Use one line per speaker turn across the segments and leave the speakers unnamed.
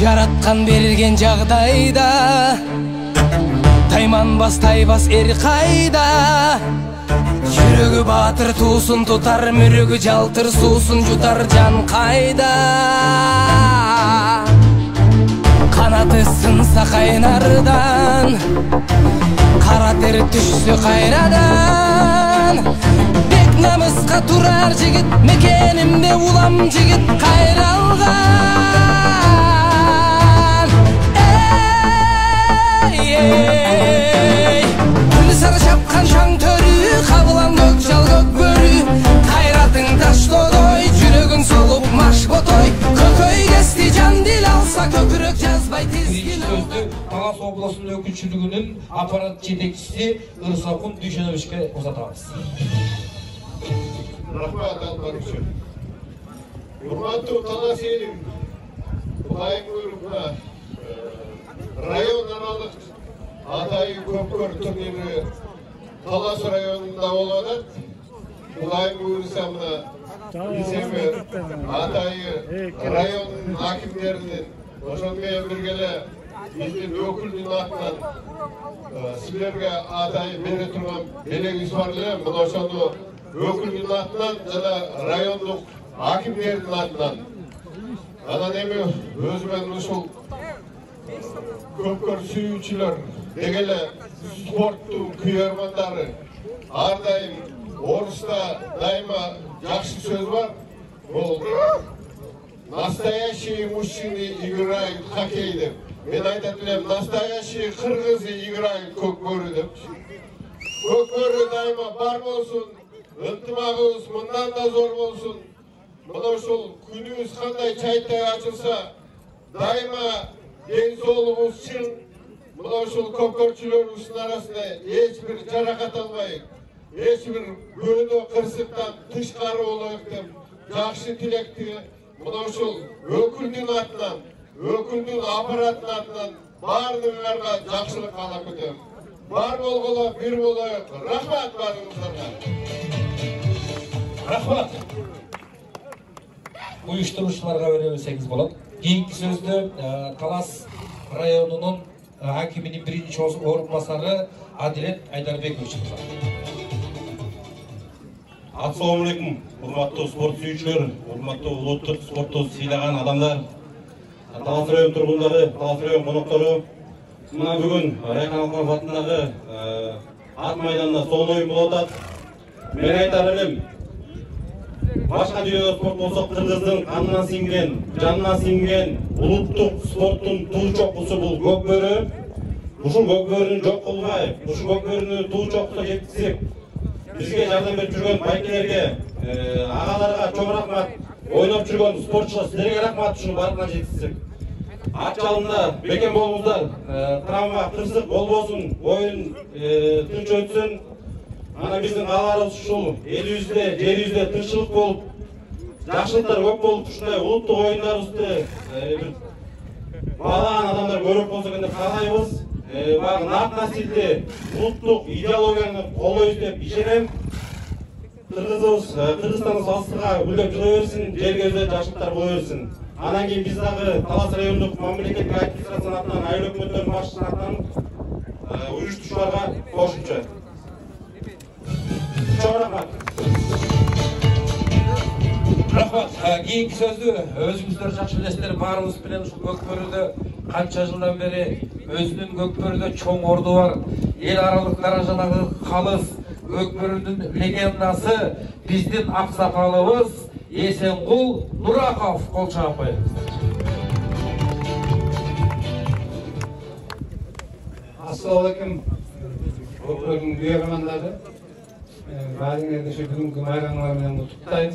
Жараткан берген жагдайда тайманбас тайбас эр кайда. Жүрөгү батыр туусун тутар, мүрөгү жалтыр суусун жутар жан кайда. Канаты сынса кайнардан, кара тер түшсө кайрадан. Бек намыска турар жигит, мекенимде улам жигит кайралган. Гүлсары шапқан шаң төрі, қабылан көкжал көк бөрі. Қайратың таштодой, жүрегін солып маш ботой. Көкөй кести жан дил алса, көкірек жазбай тезгін.
Сөзді Талас облысының өкілшілігінің аппарат жетекшісі Ырсакун Дүйшеновичке ұзатамыз.
Рахмат Алпарычы. Урматтуу Талас элим, Кудайым буйругуна район аралык Атайы көпкөр турнирі Талас районында болуп атат. Кудайым буйруса мына бизеби Атайы район акимдеринин ошону менен бирге биздин өкүлдүн атынан силерге Атайы бере турган белегибиз бар эле. Мына ошону өкүлдүн атынан жана райондук акимдердин атынан анан эми өзүмөн ушул көпкөр сүйүүчүлөр дегеле спорттун күйөрмандары ар дайым орусда дайыма жакшы сөз бар. Бул настоящие мужчины играют в хоккей деп. Мен айтат элем, настоящие кыргызы играют көкбөрү деп. Көкбөрү дайыма бар болсун, ынтымагыбыз мындан да зор болсун. Мына ушул күнүбүз кандай чайтай ачылса, дайыма ден соолугубуз чың. Мына ушул көпкөрчүлөрүбүздүн арасында эч бир жаракат албай, эч бир бөөдө кырсыктан тышкары болоюк деп жакшы тилекти мына ушул өкүлдүн атынан, өкүлдүн аппараттын атынан баардыгыңарга жакшылык каалап кетем. Бар болгола бир болоюк. Рахмат баарыңыздарга.
Рахмат. Уюштуруучуларга беребесеңиз болот. Кийинки сөздү Талас районунун акиминин биринчи орун басары Адилет Айдарбекович.
Ассаламу алейкум, урматтуу спорт сүйүүчүлөр, урматтуу улуттук спортту сыйлаган адамдар, Талас район тургундары, Талас район коноктору. Мына бүгүн Райхан Алканов атындагы ат майданында сонун оюн болуп атат. Мен айтар элем, башка дүйнөдө спорт болсо кыргыздын канына сиңген, жанына сиңген улуттук спорттун туу чокусу бул көкбөрү. Ушул көкбөрүнү жок кылбай, ушул көкбөрүнү туу чокусуна жеткизип, бизге жардам берип жүргөн байкелерге, агаларга чоң рахмат. Ойноп жүргөн спортчулар силерге рахмат, ушуну баркына жеткизсек. Ат жалында бекем болуңуздар, травма, кырсык болбосун, оюн тынч өтсүн. Ана биздин кааларыбыз ушул элибизде, жерибизде тынччылык болуп, жакшылыктар көп болуп, ушундай улуттук оюндарыбызды бир баалаган адамдар көрөк болсо экен деп каалайбыз. Багы нарт насилди улуттук идеологияны колдойбуз деп ишенем. Кыргызыбыз, Кыргызстандын салыстыга гүлдөп жыга берсин, жерге өзү жакшылыктар боло берсин. Анан кийин биз дагы Талас райондук мамлекеттик администрациянын атынан, айыл өкмөттөрүнүн башчысынын атынан уюштуруучуларга кошумча. Чоң рахмат.
Рахмат. Кийинки сөздү өзүңүздөр жакшы билесиздер, баарыбыз менен ушул көкбөрүдө канча жылдан бери өзүнүн көкбөрүдө чоң орду бар. Эл аралык даражадагы калыс көкбөрүнүн легендасы биздин аксакалыбыз Эсенгул Нураков. Кол чаап коебуз.
Ассаламу алейкум. Көкбөрүнүн күйөрмандары. Баарыңарды ушу бүгүнкү майрамыңар менен куттуктайм.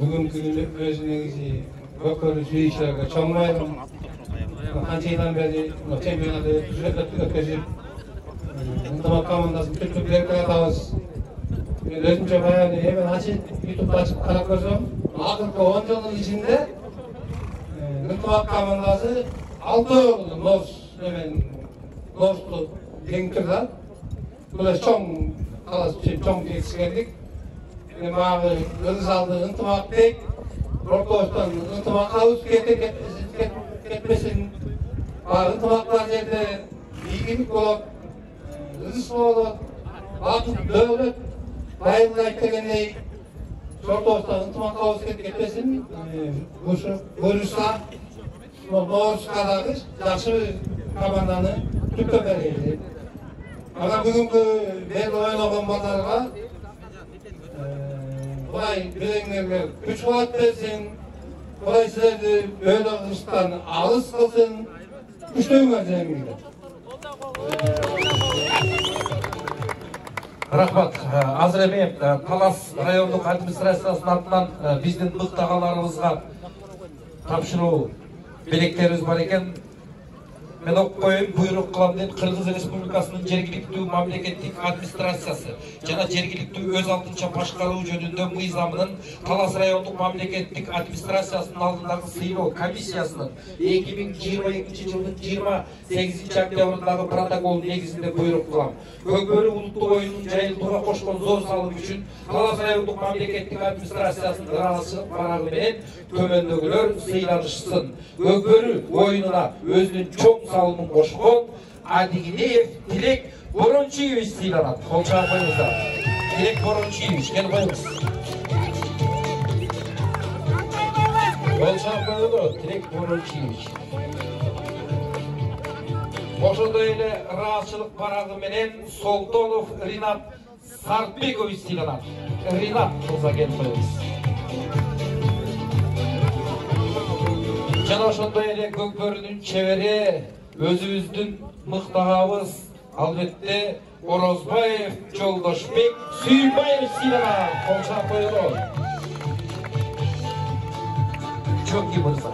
Бүгүнкү күнү өзү негизи көкбөрү сүйүүчүлөргө чоң майрам. Канча жылдан бери чемпионатты өткөзүп, ынтымак командасын түркүп берип атабыз. Мен өзүмчө баягы эмен ачып, ютубду ачып карап көрсөм, акыркы 10 жылдын ичинде ынтымак командасы 6 ноосту жеңип турду. Бул чоң талас чоң жетишкендик. Мен багы ырзалды ынтымак дейт. Ортосунан ынтымак алып ketmesin. Ынтымактар жерде ийгилик болот, ырыс болот, бакыт дөөлөт, байырда айтпагендей Шортобузда ынтымактабыз кетпесин. Ушу буюрса, Ноорузга дагы жакшы команданы күтүп бергенди. Ана бүгүнкү мен ойногон балдарга Құдай біліңдерге күш қуат берсін, Құдай сіздерді өлі қылыштан алыс қылсын, күштеуіңер жеңіңдер.
Рахмат. Азыр эми Талас райондук администрациясынын атынан биздин мыктагаларыбызга тапшыруу белектерибиз бар экен. Мен окуп коеюн, буйрук кылам деп Кыргыз Республикасынын жергиликтүү мамлекеттик администрациясы жана жергиликтүү өз алдынча башкаруу жөнүндө мыйзамынын Талас райондук мамлекеттик администрациясынын алдындагы сыйлоо комиссиясынын 2022 жылдын 28 октябрындагы протокол негизинде буйрук кылам. Көкбөрү улуттук оюнунун жайылтууга кошкон зор салым үчүн Талас райондук мамлекеттик администрациясынын ыраазычылык барагы менен төмөндөгүлөр сыйланышсын. Көкбөрү оюнуна өзүнүн чоң салымын кошкон Адигинеев Тилек Борончиевич сыйланат. Кол чаап коюңуздар. Тилек Борончиевич, кел коюңуз. Кол чаап коюңуздар, Тилек Борончиевич. Ошондой эле ыраазычылык барагы менен Солтонов Ринат Сарпикович сыйланат. Ринат кылса келип коюңуз. Жана ошондой эле Көкбөрүнүн чебери, өзүбүздүн мыктагабыз, албетте Орозбаев Жолдошбек Сүйбаев сыйланат. Кол чаап коелу. Чоки мырза.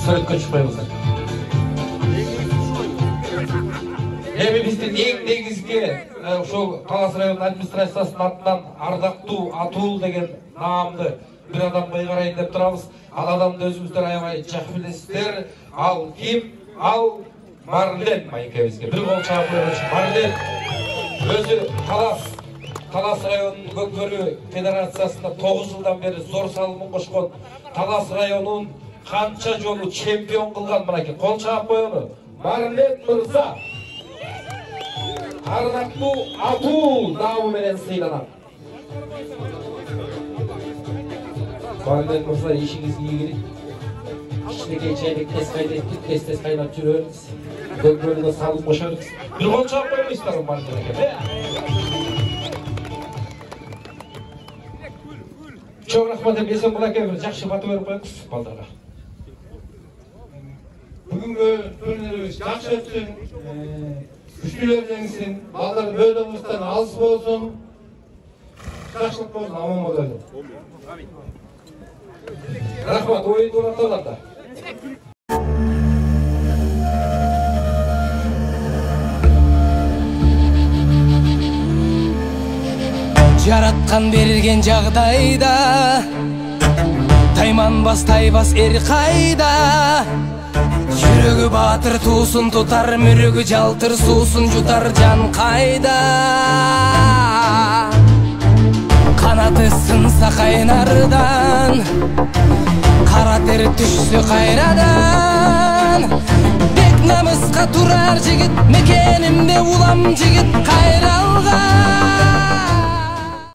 Сүрөткө чыкпайбыздар. Эми биздин эң негизги ошол Талас районунун администрациясынын атынан ардактуу Атул деген наамды бир адамга ыйгарайын деп турабыз. Ал адамды өзүңүздөр аябай жакшы билесиздер. Ал ким? Ал Марлен майкебизге. Бир кол чаап коелучу. Марлен өзү Талас районунун Көкбөрү федерациясында 9 жылдан бери зор салымын кошкон, Талас районунун канча жолу чемпион кылган мынакей. Кол чаап коелу. Марлен мырза ардактуу Атул наамы менен сыйланат. Марлен мырза, ишиңизге ийгилик. Кичинекей чайнек тез кайнап жүрөбүз. Көкбөрүгө салым кошобуз. Бир кол чаап койбойсуздарбы Марлен аке? Чоң рахмат деп эсен булаке бир жакшы баты берип коебуз балдарга.
Бүгүнкү турнирибиз жакшы өтсүн, күчтүүлөр жеңсин, балдар бөлөбүздөн алыс болсун, жакшылык болсун, аман бололу.
Рахмат, ойын уланталарда.
Жараткан берген жагдайда тайманбас тайбас эр кайда. Жүрөгү батыр туусун тутар, мүрөгү жалтыр суусун жутар жан кайда. Канаты сынса кайнардан, кара тер түшсө кайрадан. Бек намыска турар жигит, мекенимде улам жигит кайралган.